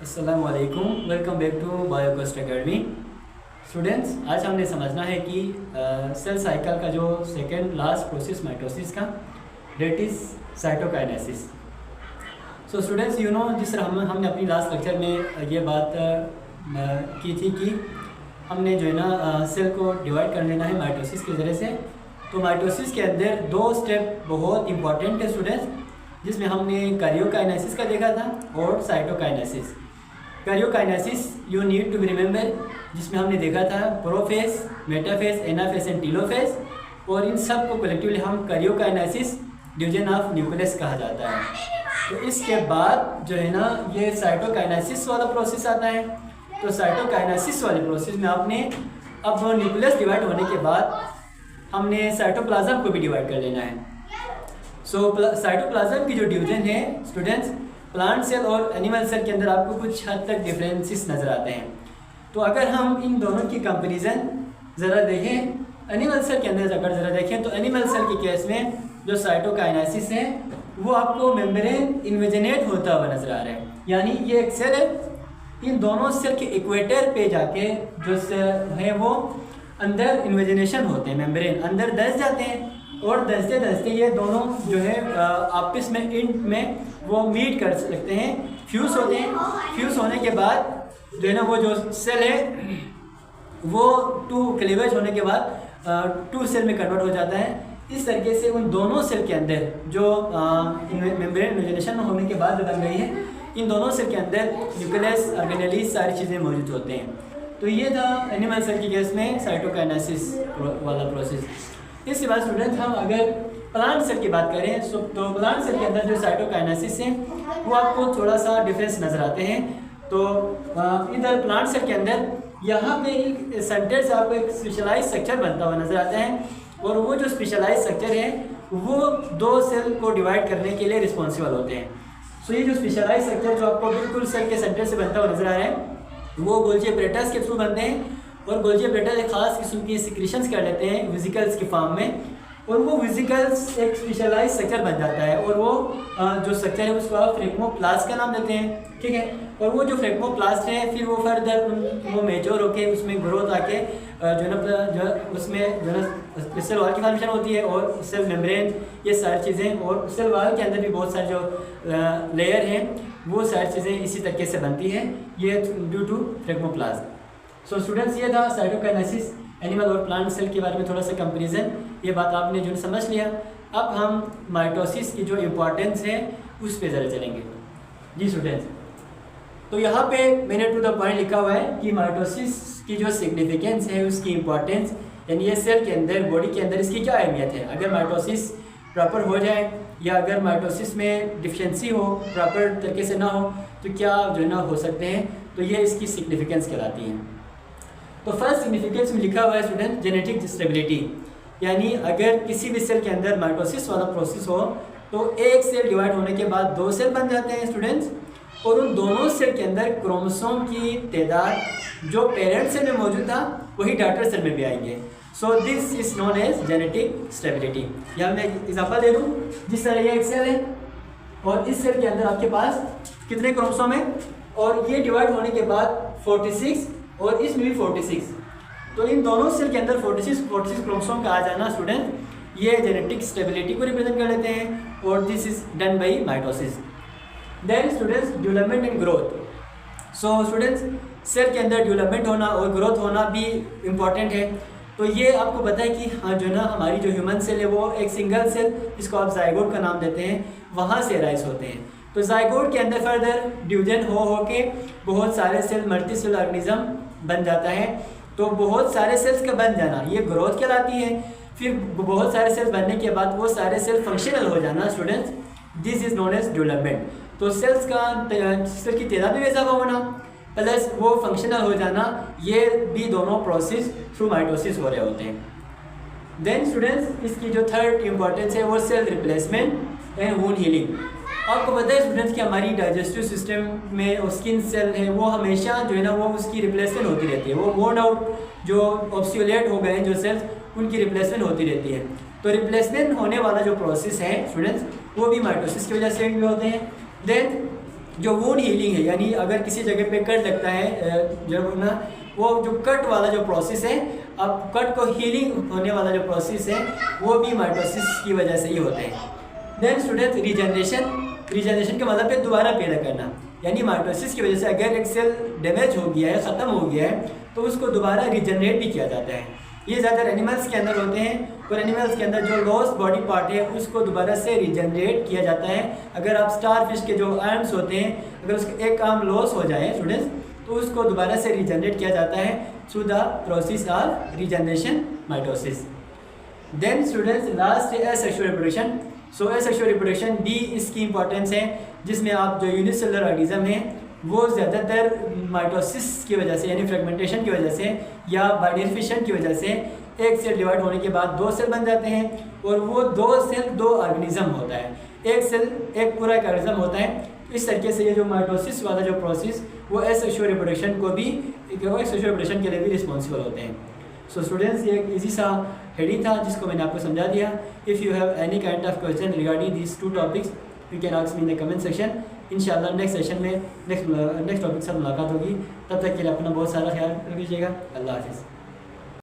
अस्सलाम वालेकुम, welcome back to Biocost academy. Students, आज हमने समझना है कि सेल साइकिल का जो सेकेंड लास्ट प्रोसेस माइटोसिस का, that is cytokinesis. So students, you know, जिस तरह हमने अपनी लास्ट लेक्चर में ये बात की थी कि हमने जो है ना सेल को डिवाइड कर लेना है माइटोसिस के ज़रिए से। तो माइटोसिस के अंदर दो स्टेप बहुत इंपॉर्टेंट है स्टूडेंट्स, जिसमें हमने कैरियोकाइनेसिस का देखा था और cytokinesis. Karyokinesis you need to be remember, जिसमें हमने देखा था prophase, metaphase, anaphase and telophase, और इन सब को कलेक्टिवली हम कैरियोकाइनेसिस डिवीजन ऑफ न्यूक्लियस कहा जाता है। तो इसके बाद जो है ना ये साइटोकाइनेसिस वाला प्रोसेस आता है। तो साइटोकाइनेसिस वाले प्रोसेस में आपने अब न्यूक्लियस डिवाइड होने के बाद हमने साइटोप्लाज्म को भी डिवाइड कर लेना है। सो साइटोप्लाज्म की जो डिवीजन है स्टूडेंट्स, प्लांट सेल और एनिमल सेल के अंदर आपको कुछ हद तक डिफरेंसेस नज़र आते हैं। तो अगर हम इन दोनों की कंपैरिजन ज़रा देखें, एनिमल सेल के अंदर अगर ज़रा देखें तो एनिमल सेल के केस में जो साइटोकाइनेसिस है वो आपको मेम्ब्रेन इन्वेजिनेट होता हुआ नज़र आ रहा है। यानी ये एक सेल है, इन दोनों सेल के इक्वेटर पे जाके जो सेल है वो अंदर इन्वेजिनेशन होते हैं, मेम्ब्रेन अंदर धंस जाते हैं, और धंसते धंसते ये दोनों जो है आपस में इंट में वो मीट कर सकते हैं, फ्यूज़ होते हैं। फ्यूज़ होने के बाद जो है ना वो जो सेल है वो टू क्लीवेज होने के बाद टू सेल में कन्वर्ट हो जाता है। इस तरीके से उन दोनों सेल के अंदर जो मेम्ब्रेन इन्वेजिनेशन होने के बाद जो बन गई है, इन दोनों सेल के अंदर न्यूक्लियस, ऑर्गेनेली सारी चीज़ें मौजूद होते हैं। तो ये था एनिमल सेल के केस में साइटोकाइनेसिस वाला प्रोसेस। इसके बाद स्टूडेंट हम अगर प्लांट सेल की बात करें तो प्लांट सेल के अंदर जो साइटोकाइनेसिस है वो आपको थोड़ा सा डिफरेंस नज़र आते हैं। तो इधर प्लांट सेल के अंदर यहाँ पे एक सेंटर से आपको एक स्पेशलाइज स्ट्रक्चर बनता हुआ नज़र आता है, और वो जो स्पेशलाइज स्ट्रक्चर है वो दो सेल को डिवाइड करने के लिए रिस्पॉन्सिबल होते हैं। सो ये जो स्पेशलाइज स्ट्रक्चर जो आपको बिल्कुल सेल के सेंटर से बनता हुआ नज़र आ रहा है वो गोल्जी अपरेटस के थ्रू बनते हैं, और गोल्जी अपरेटस एक खास किस्म की सिक्रीशंस कर लेते हैं विजिकल्स की फॉर्म में, और वो विजिकल्स एक स्पेशलाइज स्ट्रक्चर बन जाता है, और वो जो स्ट्रक्चर है उसको आप फ्रेगमोप्लास्ट का नाम देते हैं, ठीक है। और वो जो फ्रेगमोप्लास्ट है फिर वो फर्दर वो मेच्योर होके उसमें ग्रोथ आके जो ना उसमें जो ना सेल वॉल की फॉर्मेशन होती है, और सेल मेम्ब्रेन, ये सारी चीज़ें, और सेल वॉल के अंदर भी बहुत सारे जो लेयर हैं वो सारी चीज़ें इसी तरीके से बनती हैं, ये ड्यू टू फ्रेगमोप्लास्ट। सो स्टूडेंट्स, ये था साइटोकाइनेसिस, एनिमल और प्लांट सेल के बारे में थोड़ा सा कंपैरिजन, ये बात आपने जो समझ लिया। अब हम माइटोसिस की जो इम्पोर्टेंस है उस पे ज़रा चलेंगे। जी स्टूडेंट्स, तो यहाँ पे मैंने टू द पॉइंट लिखा हुआ है कि माइटोसिस की जो सिग्निफिकेंस है, उसकी इम्पोर्टेंस, यानी ये सेल के अंदर, बॉडी के अंदर इसकी क्या अहमियत है। अगर माइटोसिस प्रॉपर हो जाए या अगर माइटोसिस में डिफिशेंसी हो, प्रॉपर तरीके से ना हो, तो क्या जो है ना हो सकते हैं, तो ये इसकी सिग्निफिकेंस कहलाती है। तो फर्स्ट सिग्निफिकेंस में लिखा हुआ है स्टूडेंट जेनेटिक स्टेबिलिटी, यानी अगर किसी भी सेल के अंदर माइटोसिस वाला प्रोसेस हो तो एक सेल डिवाइड होने के बाद दो सेल बन जाते हैं स्टूडेंट्स, और उन दोनों सेल के अंदर क्रोमोसोम की तादाद जो पेरेंट सेल में मौजूद था वही डॉटर सेल में भी आएंगे। So this is known as genetic stability. यहाँ मैं एग्जांपल दे दूँ, जिस तरह ये एक सेल है और इस सेल के अंदर आपके पास कितने क्रोमोसोम है, और ये डिवाइड होने के बाद 46 और इसमें भी 46, तो इन दोनों सेल के अंदर 46 क्रोमोसोम का आ जाना स्टूडेंट, ये जेनेटिक स्टेबिलिटी को रिप्रेजेंट कर लेते हैं, और this is done by mitosis. Then students, development and growth. So students, cell के अंदर डेवलपमेंट होना और ग्रोथ होना भी इम्पॉर्टेंट है। तो ये आपको पता है कि हाँ जो ना हमारी जो ह्यूमन सेल है वो एक सिंगल सेल, जिसको आप जाइगोट का नाम देते हैं, वहाँ से राइज होते हैं। तो जाइगोट के अंदर फर्दर डिवीजन हो के बहुत सारे सेल, मल्टी सेल ऑर्गेनिज्म बन जाता है। तो बहुत सारे सेल्स का बन जाना ये ग्रोथ कहलाती है। फिर बहुत सारे सेल्स बनने के बाद वो सारे सेल फंक्शनल हो जाना students, this is known as development. तो सेल्स का सेल की तादाद में इजाफा होना प्लस वो फंक्शनल हो जाना, ये भी दोनों प्रोसेस थ्रू माइटोसिस हो रहे होते हैं। देन स्टूडेंट्स, इसकी जो थर्ड इम्पोर्टेंस है वो cell replacement and wound healing. आपको पता है स्टूडेंट्स कि हमारी डाइजेस्टिव सिस्टम में और स्किन सेल है वो हमेशा जो है ना वो उसकी रिप्लेसमेंट होती रहती है, वो वोर्न आउट जो ऑब्सोलेट हो गए हैं जो सेल्स, उनकी रिप्लेसमेंट होती रहती है। तो रिप्लेसमेंट होने वाला जो प्रोसेस है स्टूडेंट्स वो भी माइटोसिस की वजह से भी होते हैं। देन जो वुंड हीलिंग है, यानी अगर किसी जगह पे कट लगता है जब ना, वो जो कट वाला जो प्रोसेस है, अब कट को हीलिंग होने वाला जो प्रोसेस है वो भी माइटोसिस की वजह से ही होते हैं। देन स्टूडेंट्स रीजनरेशन के मतलब पे दोबारा पैदा करना, यानी माइटोसिस की वजह से अगर एक सेल डैमेज हो गया है, ख़त्म हो गया है, तो उसको दोबारा रीजनरेट भी किया जाता है। ये ज़्यादातर एनिमल्स के अंदर होते हैं, और एनिमल्स के अंदर जो लॉस्ट बॉडी पार्ट है उसको दोबारा से रीजनरेट किया जाता है। अगर आप स्टार फिश के जो आर्म्स होते हैं, अगर उसका एक आर्म लॉस हो जाए स्टूडेंट्स, तो उसको दोबारा से रीजनरेट किया जाता है through the process of regeneration mitosis. Then students last है asexual reproduction. So asexual reproduction भी इसकी इंपॉर्टेंस है, जिसमें आप जो यूनिसेलुलर ऑर्गेनिज्म है वो ज़्यादातर माइटोसिस की वजह से, यानी फ्रेगमेंटेशन की वजह से या बाइडिफिशन की वजह से एक सेल डिवाइड होने के बाद दो सेल बन जाते हैं, और वो दो सेल दो ऑर्गेनिज्म होता है, एक सेल एक पूरा एक ऑर्गेनिज्म होता है। इस तरीके से ये जो माइटोसिस वाला जो प्रोसेस वो एसेक्सुअल रिप्रोडक्शन को भी, एसेक्सुअल रिप्रोडक्शन के लिए भी रिस्पॉन्सिबल होते हैं। सो स्टूडेंट्स, ये एक इजी सा हेडिंग था जिसको मैंने आपको समझा दिया। If you have any kind of question regarding these two topics, you can ask me in the comment section. इंशाल्लाह नेक्स्ट सेशन में नेक्स्ट टॉपिक से मुलाकात होगी। तब तक के लिए अपना बहुत सारा ख्याल रखिएगा। अल्लाह हाफिज़।